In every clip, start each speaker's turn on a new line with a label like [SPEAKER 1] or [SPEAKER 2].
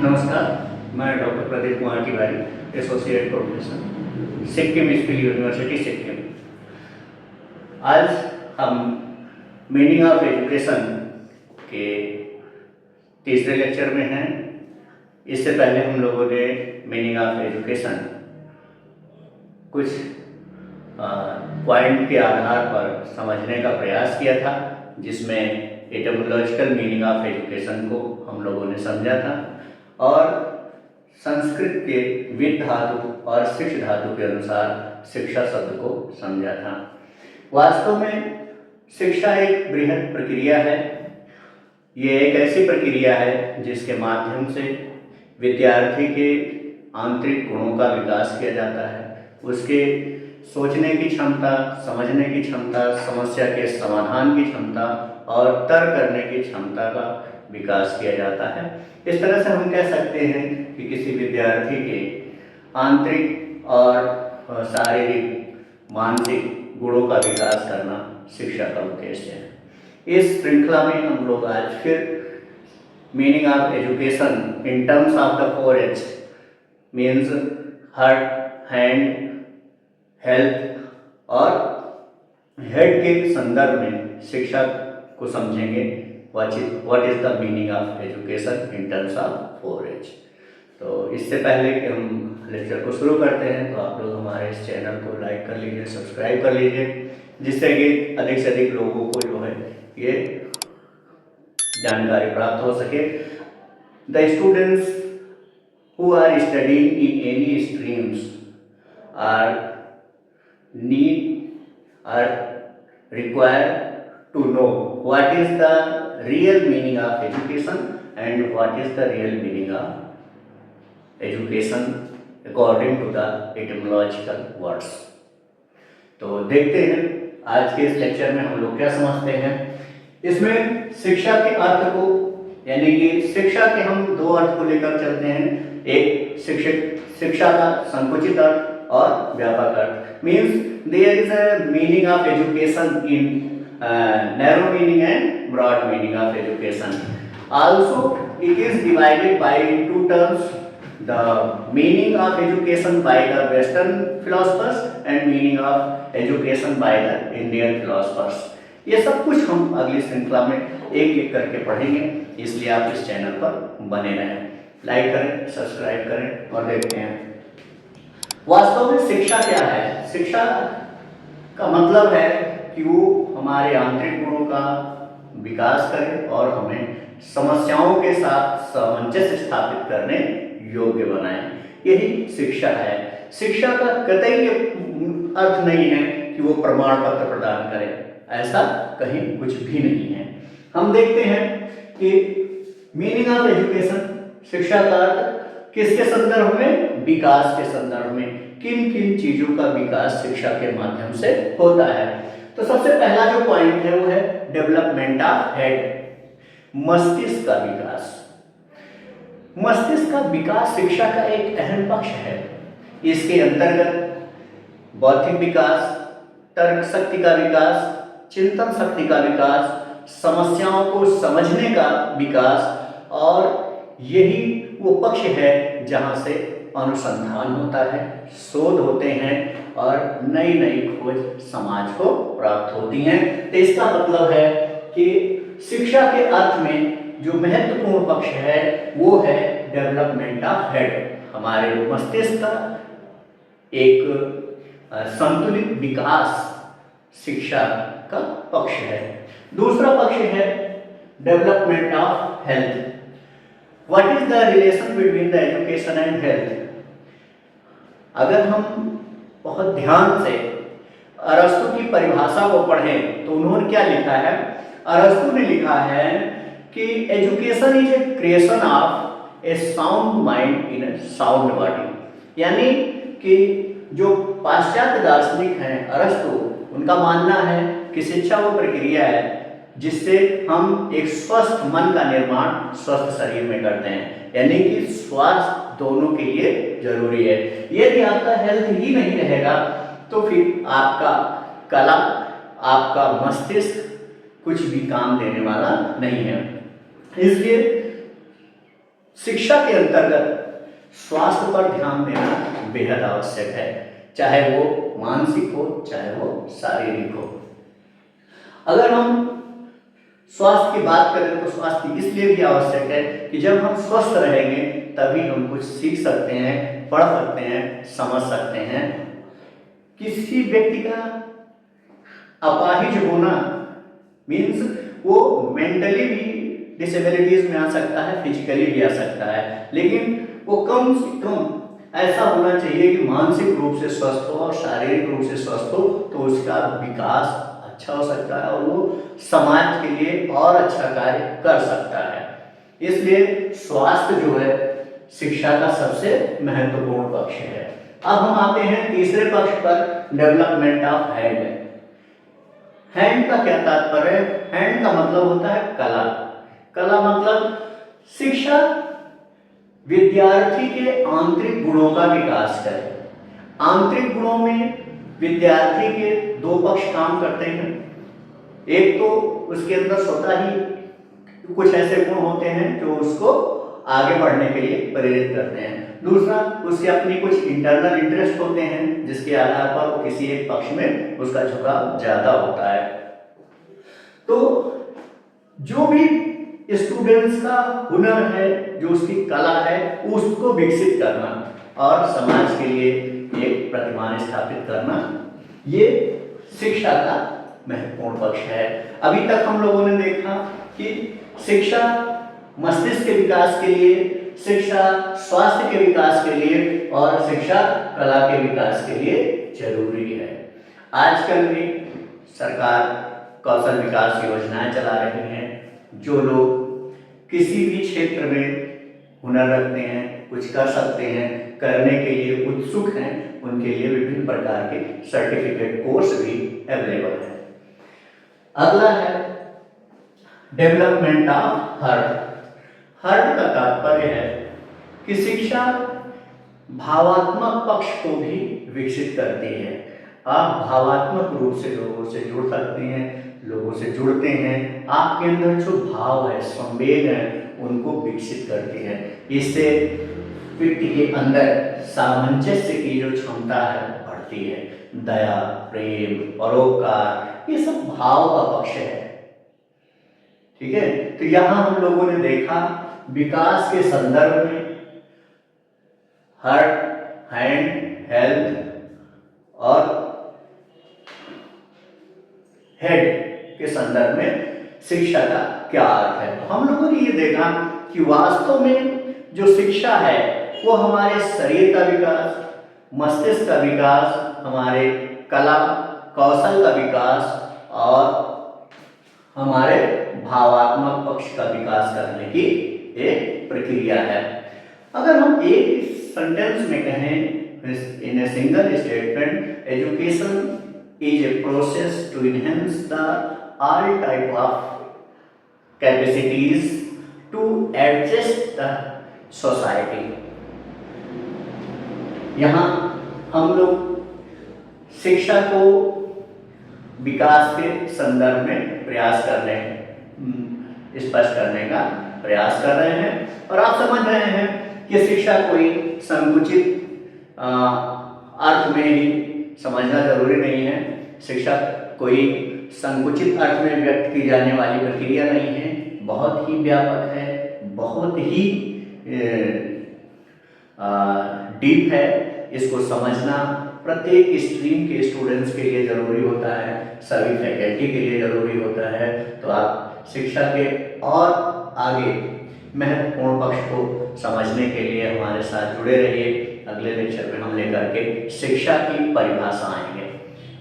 [SPEAKER 1] नमस्कार, मैं doctor Pradeep Kumar Tiwari, associate professor, Sikkim skill university Sikkim. आज हम मीनिंग ऑफ एजुकेशन के तीसरे लेक्चर में हैं। इससे पहले हम लोगों ने मीनिंग ऑफ एजुकेशन कुछ पॉइंट के आधार पर समझने का प्रयास किया था, जिसमें एटमोलॉजिकल मीनिंग ऑफ एजुकेशन को हम लोगों ने समझा था और संस्कृत के विद धातु और शिक्ष धातु के अनुसार शिक्षा शब्द को समझा था। वास्तव में शिक्षा एक बृहद प्रक्रिया है। ये एक ऐसी प्रक्रिया है जिसके माध्यम से विद्यार्थी के आंतरिक गुणों का विकास किया जाता है, उसके सोचने की क्षमता, समझने की क्षमता, समस्या के समाधान की क्षमता और तर्क करने की क्षमता का विकास किया जाता है। इस तरह से हम कह सकते हैं कि किसी विद्यार्थी के आंतरिक और शारीरिक मानसिक गुणों का विकास करना शिक्षा का उद्देश्य है। इस श्रृंखला में हम लोग आज फिर meaning of education in terms of the 4H means heart, hand, health और हेड के संदर्भ में शिक्षा को समझेंगे। What is the meaning of education in terms of 4H। तो इससे पहले कि हम लेक्चर को शुरू करते हैं, तो आप लोग हमारे इस चैनल को लाइक कर लीजिए, सब्सक्राइब कर लीजिए, जिससे कि अधिक से अधिक लोगों को जो है ये जानकारी प्राप्त हो सके। The students who are studying in any streams are required to know what is the real meaning of education and what is the real meaning of education according to the etymological words। तो देखते हैं आज के इस lecture में हम लोग क्या समझते हैं। इसमें शिक्षा के अर्थ को, यानी कि शिक्षा के हम दो अर्थ को लेकर चलते हैं। एक शिक्षा का संकुचित अर्थ और व्यापक अर्थ। Means there is a meaning of education in narrow meaning and broad meaning of education. Also, it is divided by two terms: the meaning of education by the Western philosophers and meaning of education by the Indian philosophers. ये सब कुछ हम अगली श्रृंखला में एक एक करके पढ़ेंगे, इसलिए आप इस चैनल पर बने रहें, लाइक करें, सब्सक्राइब करें और देखते हैं वास्तव में शिक्षा क्या है। शिक्षा का मतलब है कि वो हमारे आंतरिक गुणों का विकास करे और हमें समस्याओं के साथ सामंजस्य स्थापित करने योग्य बनाए। यही शिक्षा है। शिक्षा का कतई ये अर्थ नहीं है कि वो प्रमाण पत्र प्रदान करे, ऐसा कहीं कुछ भी नहीं है। हम देखते हैं कि मीनिंग ऑफ एजुकेशन, शिक्षा का अर्थ किसके संदर्भ में? विकास के संदर्भ में। किन किन चीजों का विकास शिक्षा के माध्यम से होता है। तो सबसे पहला जो पॉइंट है वो है डेवलपमेंट ऑफ हेड, मस्तिष्क का विकास। मस्तिष्क का विकास शिक्षा का एक अहम पक्ष है। इसके अंतर्गत बौद्धिक विकास, तर्क शक्ति का विकास, चिंतन शक्ति का विकास, समस्याओं को समझने का विकास, और यही वो पक्ष है जहां से अनुसंधान होता है, शोध होते हैं और नई नई खोज समाज को प्राप्त होती हैं। तो इसका मतलब है कि शिक्षा के अर्थ में जो महत्वपूर्ण पक्ष है वो है डेवलपमेंट ऑफ हेड, हमारे मस्तिष्क का एक संतुलित विकास शिक्षा का पक्ष है। दूसरा पक्ष है development of health. What is the relation between the education and health? अगर हम बहुत ध्यान से अरस्तु की परिभाषा को पढ़ें तो उन्होंने क्या लिखा है? अरस्तु ने लिखा है कि education is a creation of A sound mind in A sound body. यानी कि जो पाश्चात्य दार्शनिक हैं अरस्तु, उनका मानना है कि शिक्षा वो प्रक्रिया है जिससे हम एक स्वस्थ मन का निर्माण स्वस्थ शरीर में करते हैं, यानी कि स्वास्थ्य दोनों के लिए जरूरी है। यदि आपका हेल्थ ही नहीं रहेगा तो फिर आपका कला, आपका मस्तिष्क कुछ भी काम देने वाला नहीं है। इसलिए शिक्षा के अंतर्गत स्वास्थ्य पर ध्यान देना बेहद आवश्यक है, चाहे वो मानसिक हो चाहे वो शारीरिक हो। अगर हम स्वास्थ्य की बात करें तो स्वास्थ्य इसलिए भी आवश्यक है कि जब हम स्वस्थ रहेंगे तभी हम कुछ सीख सकते हैं, पढ़ सकते हैं, समझ सकते हैं। किसी व्यक्ति का अपाहिज होना मीन्स वो मेंटली भी डिसेबिलिटीज में आ सकता है, फिजिकली भी आ सकता है, लेकिन वो कम से कम ऐसा होना चाहिए कि मानसिक रूप से स्वस्थ हो और शारीरिक रूप से स्वस्थ हो, तो उसका विकास अच्छा हो सकता है और वो समाज के लिए और अच्छा कार्य कर सकता है। इसलिए स्वास्थ्य जो है शिक्षा का सबसे महत्वपूर्ण पक्ष है। अब हम आते हैं तीसरे पक्ष पर, डेवलपमेंट ऑफ हैंड। हैंड का क्या तात्पर्य है? हैंड का मतलब होता है कला। कला मतलब शिक्षा विद्यार्थी के आंतरिक गुणों का विकास करे। आंतरिक गुणों में विद्यार्थी के दो पक्ष काम करते हैं। एक तो उसके अंदर स्वतः ही कुछ ऐसे गुण होते हैं जो उसको आगे बढ़ने के लिए प्रेरित करते हैं। दूसरा, उसके अपनी कुछ इंटरनल इंटरेस्ट होते हैं जिसके आधार पर वो किसी एक पक्ष में उसका झुकाव ज्यादा होता है। तो जो भी स्टूडेंट्स का हुनर है, जो उसकी कला है, उसको विकसित करना और समाज के लिए एक प्रतिमान स्थापित करना, ये शिक्षा का महत्वपूर्ण पक्ष है। अभी तक हम लोगों ने देखा कि शिक्षा मस्तिष्क के विकास के लिए, शिक्षा स्वास्थ्य के विकास के लिए और शिक्षा कला के विकास के लिए जरूरी है। आजकल भी सरकार कौशल विकास योजनाएं चला रही हैं। जो लोग किसी भी क्षेत्र में हुनर रखते हैं, कुछ कर सकते हैं, करने के लिए उत्सुक हैं, उनके लिए विभिन्न प्रकार के सर्टिफिकेट कोर्स भी अवेलेबल है। अगला है डेवलपमेंट ऑफ हार्ट। हार्ट का तात्पर्य है कि शिक्षा भावात्मक पक्ष को भी विकसित करती है। आप भावात्मक रूप से लोगों से जुड़ सकते हैं, लोगों से जुड़ते हैं, आपके अंदर जो भाव है, संवेग है, उनको विकसित करती है। इससे व्यक्ति के अंदर सामंजस्य की जो क्षमता है बढ़ती है। दया, प्रेम, परोपकार, ये सब भाव का पक्ष है। ठीक है, तो यहां हम लोगों ने देखा विकास के संदर्भ में हार्ट, हैंड, हेल्थ और हेड के संदर्भ में शिक्षा का क्या अर्थ है। तो हम लोगों ने ये देखा कि वास्तव में जो शिक्षा है वो हमारे शरीर का विकास, मस्तिष्क का विकास, हमारे कला कौशल का विकास और हमारे भावात्मक पक्ष का विकास करने की एक प्रक्रिया है। अगर हम एक सेंटेंस में कहें, in a single statement, education is a process to enhance the all type of capacities to adjust the society। यहाँ हम लोग शिक्षा को विकास के संदर्भ में प्रयास कर रहे हैं, स्पष्ट करने का प्रयास कर रहे हैं। और आप समझ रहे हैं कि शिक्षा कोई संकुचित अर्थ में ही समझना जरूरी नहीं है। शिक्षा कोई संकुचित अर्थ में व्यक्त की जाने वाली प्रक्रिया नहीं है, बहुत ही व्यापक है, बहुत ही डीप है। इसको समझना प्रत्येक स्ट्रीम के स्टूडेंट्स के लिए जरूरी होता है, सभी फैकल्टी के लिए जरूरी होता है। तो आप शिक्षा के और आगे महत्वपूर्ण पक्ष को समझने के लिए हमारे साथ जुड़े रहिए। अगले लेक्चर में हम लेकर के शिक्षा की परिभाषा आएंगे।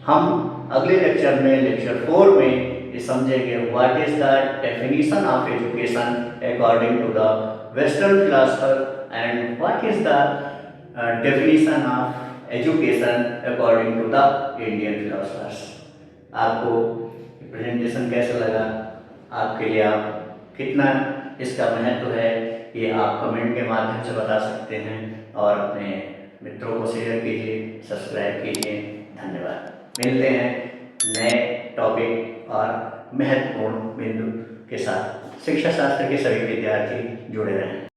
[SPEAKER 1] हम अगले लेक्चर में, लेक्चर 4 में ये समझेंगे what is the definition of education according to the western philosopher and what is the definition of education according to the Indian philosophers. आपको प्रेजेंटेशन कैसा लगा, आपके लिए आप कितना इसका महत्व है, ये आप कमेंट के माध्यम से बता सकते हैं और अपने मित्रों को शेयर कीजिए, सब्सक्राइब कीजिए। धन्यवाद। मिलते हैं नए टॉपिक और महत्वपूर्ण बिंदु के साथ। शिक्षा शास्त्र के सभी विद्यार्थी जुड़े रहें।